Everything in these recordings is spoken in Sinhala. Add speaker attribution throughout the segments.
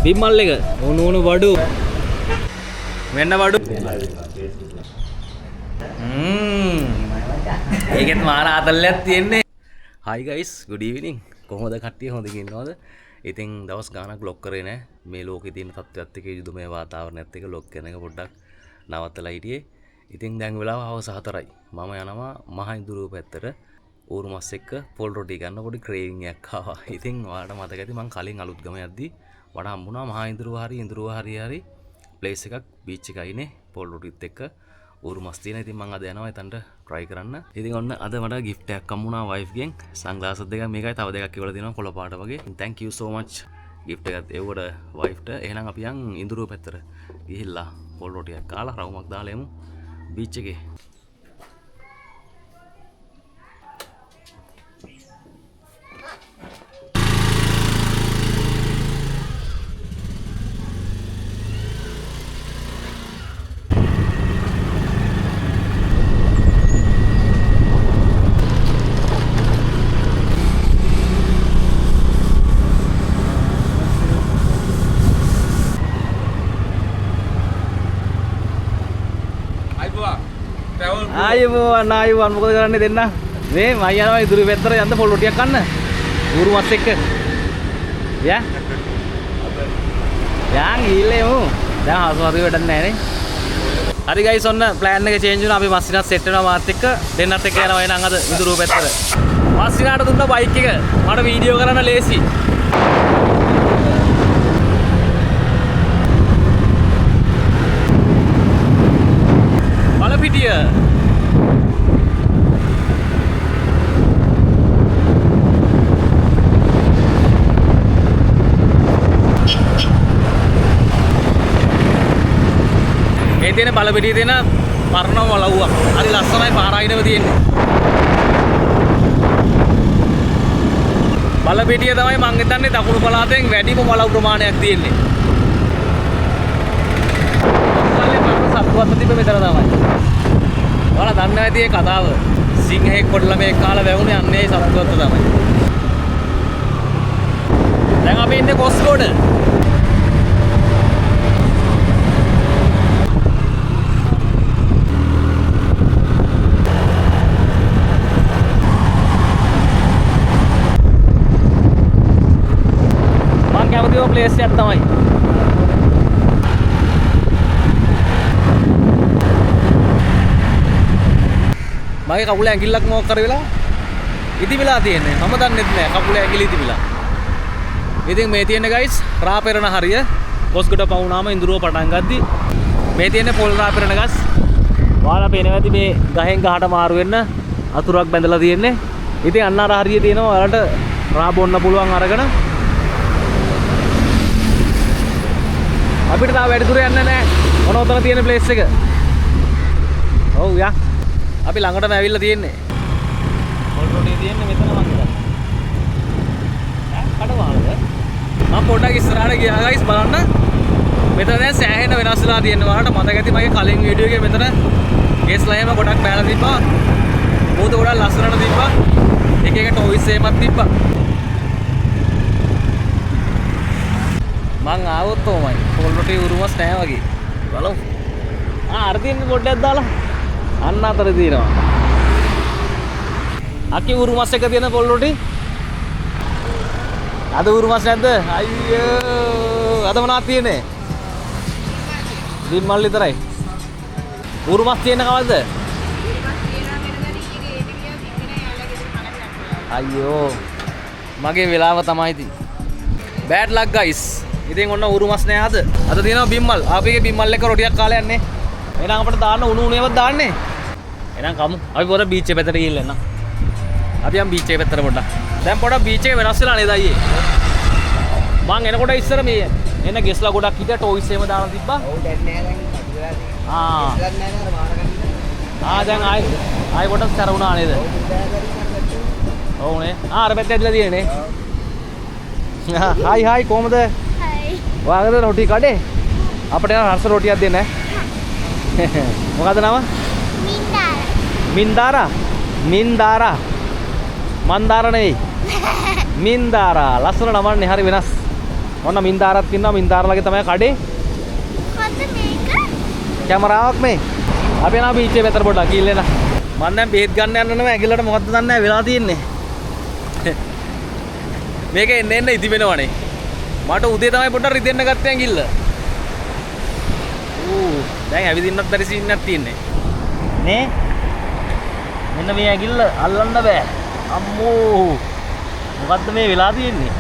Speaker 1: බිම්මල් එක උණු වඩු මෙන්න වඩු ඒකෙත් මාර ආතල්ලයක් තියෙන්නේ. Hi guys, good evening. කොහොමද කට්ටිය හොඳ ඉන්නවද? ඉතින් දවස් ගාණක් ලොක් කරේ නෑ. මේ ලෝකේ තියෙන තත්ත්වයක් එක්ක යුදමය වාතාවරණයත් එක්ක ලොක් කරන එක පොඩ්ඩක් නවත්තලා හිටියේ. ඉතින් දැන් වෙලාව හවස 4යි. මම යනවා මහින්දුරුව පැත්තට. ඌරු මස් එක්ක පොල් රොටි ගන්න පොඩි ක්‍රේවිං එකක් ආවා. ඉතින් ඔයාලට මතක ඇති මං කලින් අලුත් ගම යද්දි වඩ හම්බුණා මහින්දුරුව හරි ඉඳුරුව හරි ප්ලේස් එකක් බීච් එකයිනේ පොල් රොටිත් එක්ක ඌරු මස් තියෙන. ඉතින් මං අද යනවා එතනට try කරන්න. ඉතින් ඔන්න අද මට gift එකක් හම්බුණා wife ගෙන්. sunglasses දෙකක් මේකයි තව දෙකක් ඉවලා දෙනවා කොළ පාට වගේ. thank you so much gift එකත් එව්වට wife ට. එහෙනම් අපි යන් ඉඳුරුව පැත්තට ගිහිල්ලා පොල් රොටියක් කාලා රවුමක් දාලා එමු බීච් එකේ. ආයුබෝවන් මොකද කරන්නේ දෙන්න? මේ මම යනවා ඉදිරි පැත්තට යන්න පොල් රොටියක් කන්න. ඌරු මස් එක්ක. යා. යන් ගිල්ලෙමු. දැන් හසු හරි වැඩක් නැහැ නේ. හරි ගයිස් ඔන්න ප්ලෑන් එක චේන්ජ් වුණා. අපි මස්සිනාත් සෙට් වෙනවා මාත් එක්ක. දෙන්නත් එක්ක යනවා එහෙනම් අද ඉදිරි පැත්තට. මස්සිනාට දුන්න බයික් එක. මට වීඩියෝ කරන්න ලේසි. බලපිටිය. මේ තියෙන බලපිටියේ තියෙන පරණ වලව්වක්. හරි ලස්සනයි පාරායිනව තියෙන්නේ. බලපිටිය තමයි මං හිතන්නේ දකුණු පළාතෙන් වැඩිම වලව් ප්‍රමාණයක් තියෙන්නේ. ඔක්කොල්ලේ පරණ සත්තුවත් තිබ්බ මෙතන තමයි. ඔයාලා දන්නේ නැති ඒ කතාව. සිංහෙක් පොඩි ළමයෙක් කාලා වැවුනේ අන්නේ සත්තුවත් තමයි. දැන් අපි ඉන්නේ කොස්ගොඩ. ප්ලේස් එකක් තමයි. මගේ කකුලේ ඇඟිල්ලක් මොකක් කර වෙලා ඉදිමිලා තියෙන්නේ. මම දන්නෙත් නෑ කකුලේ ඇඟිලි ඉදිමිලා. ඉතින් මේ තියෙන්නේ ගයිස් රාපෙරණ හරිය. කොස්ගොඩ පවුනාම ඉඳුරුව පටන් ගද්දි මේ තියෙන්නේ පොල් රාපෙරණ ගස්. ඔයාලා පේනවා ඇති මේ ගහෙන් ගහට මාරු වෙන්න අතුරක් බැඳලා තියෙන්නේ. ඉතින් අන්න අර හරිය තියෙනවා ඔයාලට රා බොන්න පුළුවන් අරගෙන. අපිට තාම වැඩි දුර යන්න නෑ. මොන උතන තියෙන ප්ලේස් එක. ඔව් යා. අපි ළඟටම ඇවිල්ලා තියෙන්නේ. පොල් රොටිය තියෙන්නේ මෙතන මං හිතන්නේ. කඩවාලද? මම පොඩ්ඩක් ඉස්සරහට ගියා ගයිස් බලන්න. මෙතන දැන් සෑහෙන වෙනස් වෙලා තියෙනවා. ඔයාලට මතක ඇති මගේ කලින් වීඩියෝ එකේ මෙතන ගේස්ලා එහෙම ගොඩක් බෑලා තිබ්බා. මොකද ගොඩක් ලස්සනට තිබ්බා. එක එක ටොයිස් එහෙමත් තිබ්බා. මං ආවොත් ඕමයි පොල් රොටි උරුමස් නැහැ වගේ. බලමු. අර තියෙන පොඩ්ඩක් දාලා අන්න අතර තියෙනවා. අකි උරුමස් එක තියෙන පොල් රොටි. අද උරුමස් නැද්ද? අයියෝ. අද මොනවද තියෙන්නේ? බිම්මල් විතරයි. උරුමස් තියෙන කවද්ද? අයියෝ. මගේ වෙලාව තමයි ඉතින්. bad luck guys. ඉතින් ඔන්න උරුමස් නෑ අද. අද තියෙනවා බිම්මල්. ආපිගේ බිම්මල් එක රොටියක් කාලා යන්නේ. එහෙනම් අපිට දාන්න උණු උණේවත් දාන්නේ. එහෙනම් කමු. අපි පොර බීච් එක පැත්තට ගිහින් එන්න. අපි යම් බීච් එක පැත්තට පොඩ්ඩක්. දැන් පොඩක් බීච් එක වෙනස් වෙලා නේද අයියේ? මං එනකොට ඉස්සර මේ එන ගෙස්ලා ගොඩක් හිටියා ටොයිස් එහෙම දාලා තිබ්බා. ඔව් දැන් නෑ දැන් කටුලා. දැන් ආයි කොටස් කරුණා නේද? ඔව් නේ. අර පැත්තේ ඇදලා තියෙන්නේ. හායි කොහමද? ඔයාගේද රොටි කඩේ? අපිට යන රස රොටියක් දෙන්න ඈ. මොකද නම? මින්දාරා. මන්දාර නෙවෙයි. මින්දාරා. ලස්සන නමන්නේ හරි වෙනස්. ඔන්න මින්දාරක් ඉන්නවා. මින්දාරලගේ තමයි කඩේ.
Speaker 2: මොකද්ද මේක?
Speaker 1: කැමරාවක් මේ. අපි යනවා බීච් එකේ පැත්තට පොඩ්ඩක් ගිහින් එන්න. මම දැන් බේත් ගන්න යන්න නම ඇඟිල්ලට මොකද්ද දන්නේ නැහැ වෙලා තියෙන්නේ. මේක එන්න ඉදි වෙනවනේ. මට උදේ තමයි පොඩ්ඩක් රිදෙන්න ගත්තේ ඇඟිල්ල. දැන් ඇවිදින්නත් බැරි සීන් එකක් තියෙන්නේ. නේ? මෙන්න මේ ඇඟිල්ල අල්ලන්න බෑ. අම්මෝ. මොකද්ද මේ වෙලා තියෙන්නේ?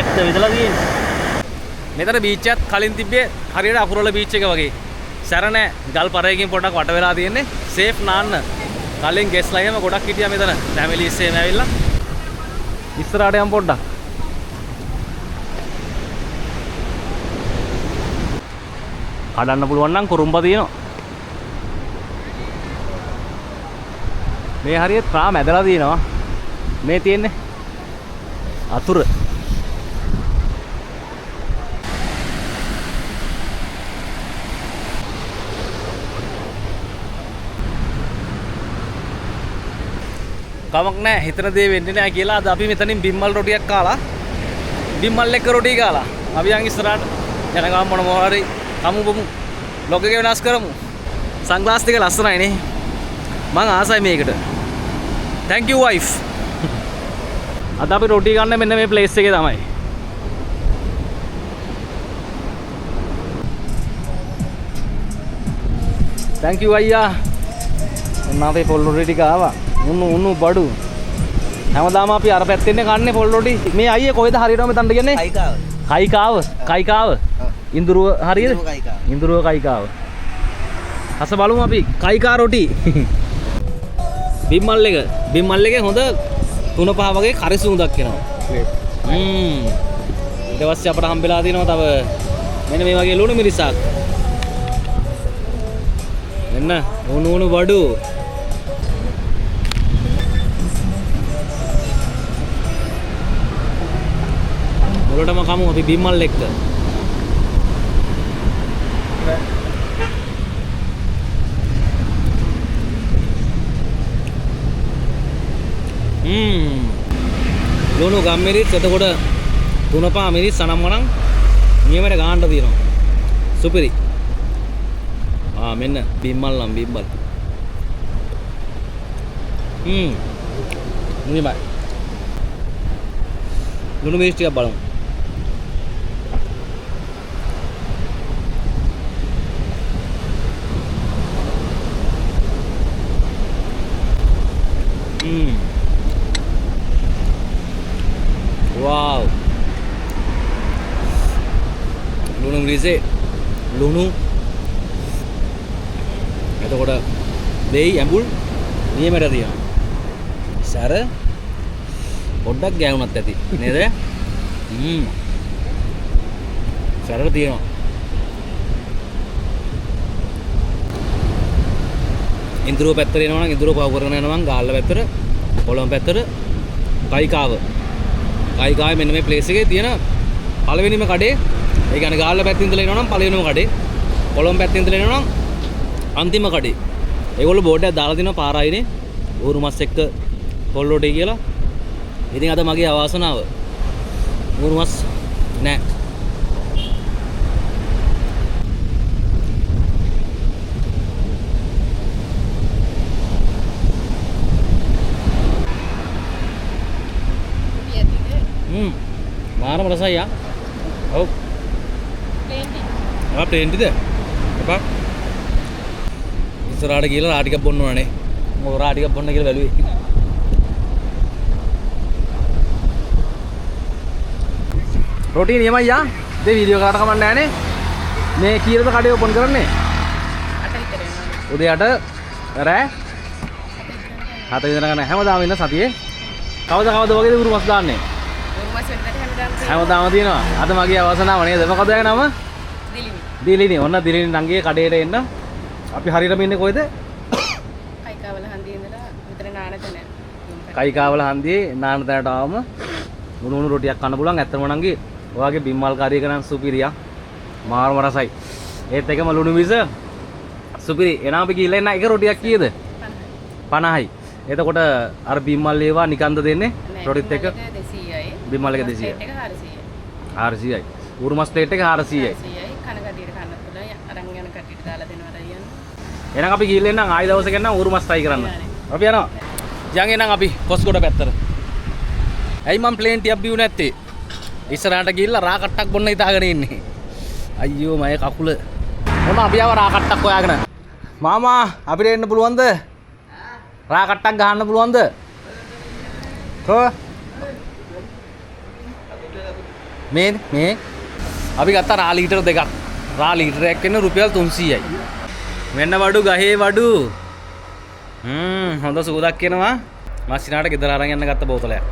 Speaker 1: එක්ක විදලා තියෙන්නේ. මෙතන බීච් එකත් කලින් තිබ්බේ හරියට අකුරවල බීච් එක වගේ. සැර නැහැ. ගල් පරයකින් පොඩ්ඩක් වට වෙලා තියෙන්නේ. සේෆ් නාන්න. කලින් ගෙස්ලා එහෙම ගොඩක් හිටියා මෙතන. ෆැමිලිස් එහෙම ඇවිල්ලා. ඉස්සරහට යම් පොඩ්ඩක්. කඩන්න පුළුවන් නම් කුරුම්බ තියෙනවා. මේ හරියට ත්‍රා මැදලා තියෙනවා. මේ තියෙන්නේ අතුර. කමක් නැහැ හිතන දේ වෙන්නේ නැහැ කියලා අද අපි මෙතනින් බිම්මල් රොටියක් කාලා බිම්මල් එක්ක රොටි කාලා අපි යන් ඉස්සරහට යන ගමන් මොනවා හරි කමු බමු ලොග් එක වෙනස් කරමු සන්ග්ලාස් ටික ලස්සනයි නේ මං ආසයි මේකට thank you wife අද අපි රොටි ගන්න මෙන්න මේ ප්ලේස් එකේ තමයි thank you අයියා ඔන්න අපේ පොල් රොටි ටික ආවා උණු බඩු හැමදාම අපි අර පැත්තෙන් කන්නේ පොල් රොටි මේ අයියේ කොහෙද හරියටම මෙතනට කියන්නේ කයිකාව ඉන්දුරුව හරියද ඉන්දුරුව කයිකාව අස බලමු අපි කයිකා රොටි බිම්මල් එකේ හොඳ 3-5 වගේ කරි සුවඳක් එනවා ඊට පස්සේ අපට හම්බෙලා තියෙනවා තව මෙන්න මේ වගේ ලුණු මිරිසක් මෙන්න උණු බඩු මුලටම කමු අපි බිම්මල් එක්ක ලුණු ගම්මිරිස් එතකොට 3-5 මිරිස් අනම්මනම් නියමයට ගාන්න තියෙනවා සුපිරි මෙන්න බිම්මල් නම් බිම්මල් නියමයි ලුණු මිරිස් ටිකක් බලමු wow ලුණු මිරිසේ ලුණු එතකොට දෙයි ඇඹුල් නියමයට තියෙනවා සැර පොඩ්ඩක් ගෑවුනත් ඇති නේද සැරට තියෙනවා ඉන්ද්‍රෝ පැත්තට එනවා නම් ඉන්ද්‍රෝ පව කරගෙන යනවා නම් ගාල්ල පැත්තට කොළඹ පැත්තට කයිකාවේ මෙන්න මේ ප්ලේස් එකේ තියෙන පළවෙනිම කඩේ ඒ කියන්නේ ගාල්ල පැත්තේ ඉඳලා එනවා නම් පළවෙනිම කඩේ කොළඹ පැත්තේ ඉඳලා එනවා නම් අන්තිම කඩේ ඒගොල්ලෝ බෝඩ් එකක් දාලා දිනවා පාරායිනේ ඌරු මස් එක්ක පොල් රොටි කියලා ඉතින් අද මගේ අවාසනාව ඌරු මස් නෑ මාරම රසයි යා ඔව් ප්ලේන්ටිද අපා ඉස්සරහට ගිහලා රා ටිකක් බොන්න ඕනනේ මොකද රා ටිකක් බොන්න කියලා බැලුවේ රොටි නියමයි යා ඉතින් වීඩියෝ කරකට කමක් නැහැ නේ මේ කීයද කඩේ ඕපන් කරන්නේ 8 විතර එනවා උදේ 8 රෑ 7 විතර ගන්න හැමදාම ඉන්න සතියේ කවද වගේද උරු මස් දාන්නේ හැමදාම තියෙනවා අද මගේ අවසනාව නේද මොකද ඒ නම දිලිනි ඔන්න දිලිනි නංගියේ කඩේට එන්න අපි හරියටම ඉන්නේ කොහෙද
Speaker 2: කයිකාවල හන්දියේ ඉඳලා විතර නානතන
Speaker 1: කයිකාවල හන්දියේ නානතනට ආවම උණු රොටියක් කන්න පුළුවන් ඇත්තම නංගි ඔයාගේ බිම්මල් කාරියක නම් සුපිරියා මාරම රසයි ඒත් එකම ලුණු මිස සුපිරි එනවා අපි ගිහලා එන්න එක රොටියක් කීයද 50යි එතකොට අර බිම්මල් ඒවා නිකන්ද දෙන්නේ රොටිත් එක 200යි බිම්මල් එක 200 400යි. ඌරු මස් ප්ලේට් එක 400යි.
Speaker 2: 100යි කන කටියට කන්න පුළුවන් අරන් යන කටියට දාලා දෙනවා රයන්.
Speaker 1: එහෙනම් අපි ගිහින් එන්නම් ආයි දවසක එන්නම් ඌරු මස් try කරන්න. අපි යනවා. යන් එන්නම් අපි කොස්ගොඩ පැත්තට. ඇයි මම ප්ලේන් ටිකක් බිව් නැත්තේ? ඉස්සරහට ගිහිල්ලා රා කට්ටක් බොන්න හිතාගෙන ඉන්නේ. අයියෝ මගේ කකුල. මොන අපි ආව රා කට්ටක් හොයාගෙන. මාමා අපිට එන්න පුළුවන්ද? රා කට්ටක් ගහන්න පුළුවන්ද? කො? මේ අපි ගත්තා රා ලීටර දෙකක්. රා ලීටරයක් වෙන රුපියල් 300යි. මෙන්න වඩු ගහේ වඩු. හොඳ සුවඳක් එනවා. මස්සිනාට ගෙදර අරන් යන්න ගත්ත බෝතලයක්.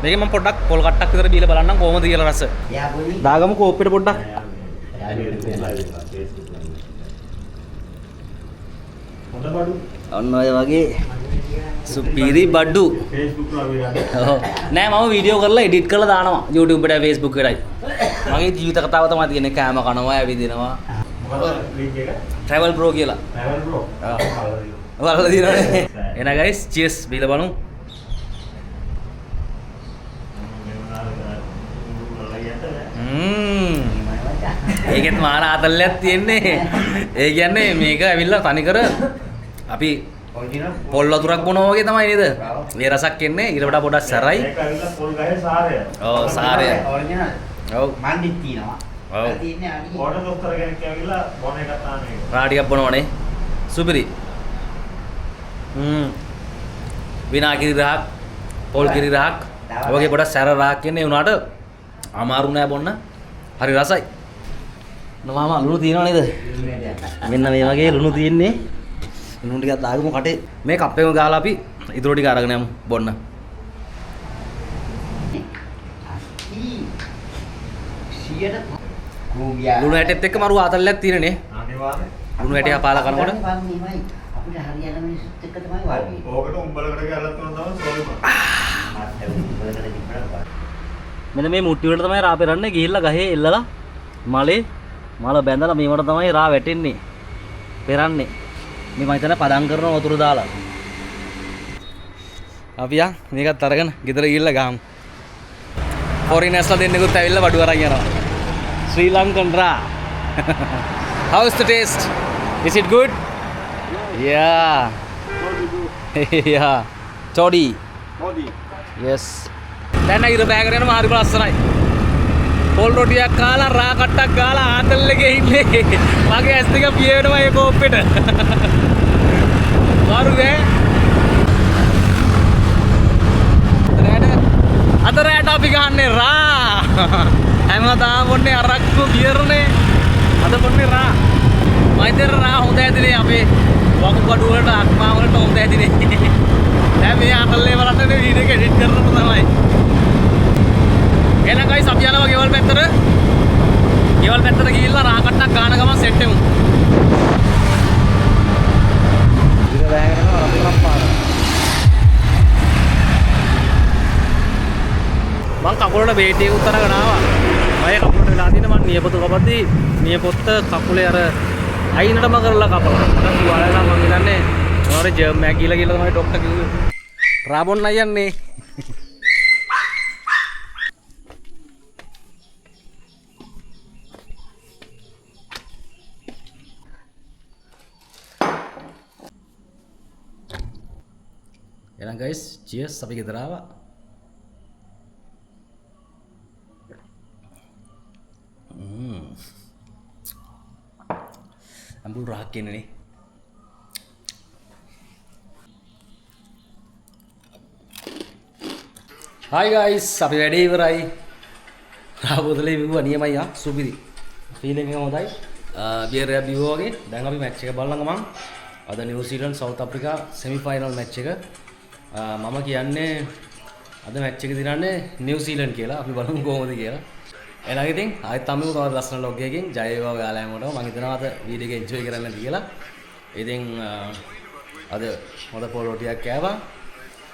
Speaker 1: මේකේ මම පොඩ්ඩක් පොල් කට්ටක් විතර බීලා බලන්නම් කොහොමද කියලා රස. දාගමු කෝප්පෙට පොඩ්ඩක්. ඔන්න ඔය වගේ සුපිරි බඩු. නෑ මම වීඩියෝ කරලා එඩිට් කරලා දානවා YouTube එකට Facebook එකටයි. මගේ ජීවිත කතාව තමයි තියෙන්නේ කෑම කනවා ඇවිදිනවා. travel bro කියලා. travel bro. බලලා දිනවනේ. එන guys cheers බීලා බලමු. ඒකෙත් මාර ආතල්ලයක් තියෙන්නේ. ඒ කියන්නේ මේක ඇවිල්ලා තනිකර අපි පොල් වතුරක් බොනවා වගේ තමයි නේද? මේ රසක් එන්නේ ඊට වඩා පොඩක් සැරයි. ඒක ඇවිල්ලා පොල් ගහේ සාරය. ඔව් සාරය. ඔරිජිනල්. ඔව්. මන්දිත් තියෙනවා. ඔව්. තියෙන්නේ අනිත්. ඕඩර් දොස්තර කෙනෙක් ඇවිල්ලා බොන එකක් තමයි මේක. රා ටිකක් බොනවනේ. සුපිරි. විනා කිරි රහක්, පොල් කිරි රහක්, ඔයගේ පොඩක් සැර රහක් එන්නේ උනාට අමාරු නෑ බොන්න. හරි රසයි. මාම ලුණු තියනව නේද? මෙන්න මේ වගේ ලුණු තියෙන්නේ. ලුණු ටිකක් දාගමු කටේ. මේ කප් එකම ගාලා අපි ඉතුරු ටික අරගෙන යමු බොන්න. ලුණු ඇටෙත් එක්ක මරු ආතල්ලයක් තියෙනනේ. අනිවාර්යයෙන්. ලුණු ඇටේ හපාලා කනකොට අපිට හරියන මිනිස්සුත් එක්ක තමයි වර්ගය. ඕකට උඹලකට ගලත් තමයි මෙන්න මේ මුට්ටි වලට තමයි රා පෙරන්නේ ගිහිල්ලා ගහේ එල්ලලා මල බැඳලා මේවට තමයි රා වැටෙන්නේ පෙරන්නේ මේ මම හිතන්නේ පදම් කරන වතුර දාලා අපි මේකත් අරගෙන ගෙදර ගිහිල්ලා ගහමු ෆොරිනර්ස්ලා දෙන්නෙකුත් ඇවිල්ලා බඩු අරන් යනවා ශ්‍රී Lankan රා how is the taste is it good yeah yeah toddy yes දැන් ඉර බෑගට යනවා හරි ලස්සනයි. පොල් රොටියක් කාලා රා කට්ටක් ගාලා ආතල් එකේ ඉන්නේ. මගේ ඇස් දෙක පිය වෙනවා ඒ කෝප්පෙට. වරුනේ. අද රැට අපි ගහන්නේ රා. හැමදාම බොන්නේ අරක්කු බියර්නේ. අද බොන්නේ රා. මයිතර රා හොඳ ඇදිනේ අපේ වකුගඩු වලට අක්මා වලට හොඳ ඇදිනේ. දැන් මේ ආතල්ලේ බලන්න වීඩියෝ එක එඩිට් කරනකොට තමයි එහෙනම් guys අපි යනවා ගෙවල් පැත්තට. ගෙවල් පැත්තට ගිහිල්ලා රා කට්ටක් ගාන ගමන් සෙට් වෙමු. ඉතින් වැහගෙන යනවා අපි මම පාන. මං කකුලට බේටේ උතරගෙන ආවා. මගේ කකුලට වෙලා තියෙන මං නියපොතු කපද්දී නියපොත්ත කකුලේ අර අයිනටම කරලා කපලා. ඊට තුවාලලා මං හිතන්නේ මොනවාරි ජර්ම් එකක් කියලා තමයි ડોක්ටර් කිව්වේ. රා බොන්න යන්නේ. එහෙනම් guys cheers අපි ගෙදර ආවා. අඹුල් රහක් කියන්නේ hi guys අපි වැඩේ ඉවරයි. රා බෝතලේ බිව්වා නියමයි සුපිරි. ෆීලිං එක හොඳයි. බියර් එකක් බිව්වා වගේ. දැන් අපි මැච් එක බලන්න ගමන්. අද නිව්සීලන්ත south Africa semi final match එක. මම කියන්නේ අද මැච් එක දිනන්නේ නිව්සීලන්ත කියලා. අපි බලමු කොහොමද කියලා. එහෙනම් ඉතින් ආයෙත් තමයි තවත් ලස්සන ලොග් එකකින් ජය වේවා ඔයාලා හැමෝටම. මම හිතනවා අද වීඩියෝ එක එන්ජොයි කරන්න ඇති කියලා. ඉතින් අද හොඳ පොල් රොටියක් කෑවා.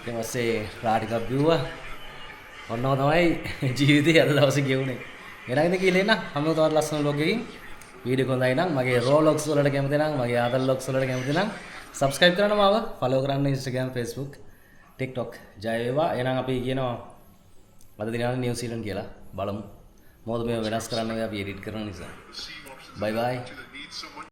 Speaker 1: ඊට පස්සේ රා ටිකක් බිව්වා. ඔන්නව තමයි ජීවිතේ අද දවසේ ගෙවුනේ. එහෙනම් ඉතින් කියලා එන්න හැමෝම තවත් ලස්සන ලොග් එකකින් වීඩියෝ කොහොඳයි නම් මගේ රෝ ලොග්ස් වලට කැමති නම් මගේ ආදල් ලොග්ස් වලට කැමති නම් subscribe කරන්න මාව follow කරන්න Instagram Facebook TikTok ජය වේවා. එහෙනම් අපි කියනවා අද දිනන නිව්සීලන්ත කියලා බලමු මොකද මේ වෙනස් කරන්න වෙයි අපි එඩිට් කරන නිසා. බයි බයි.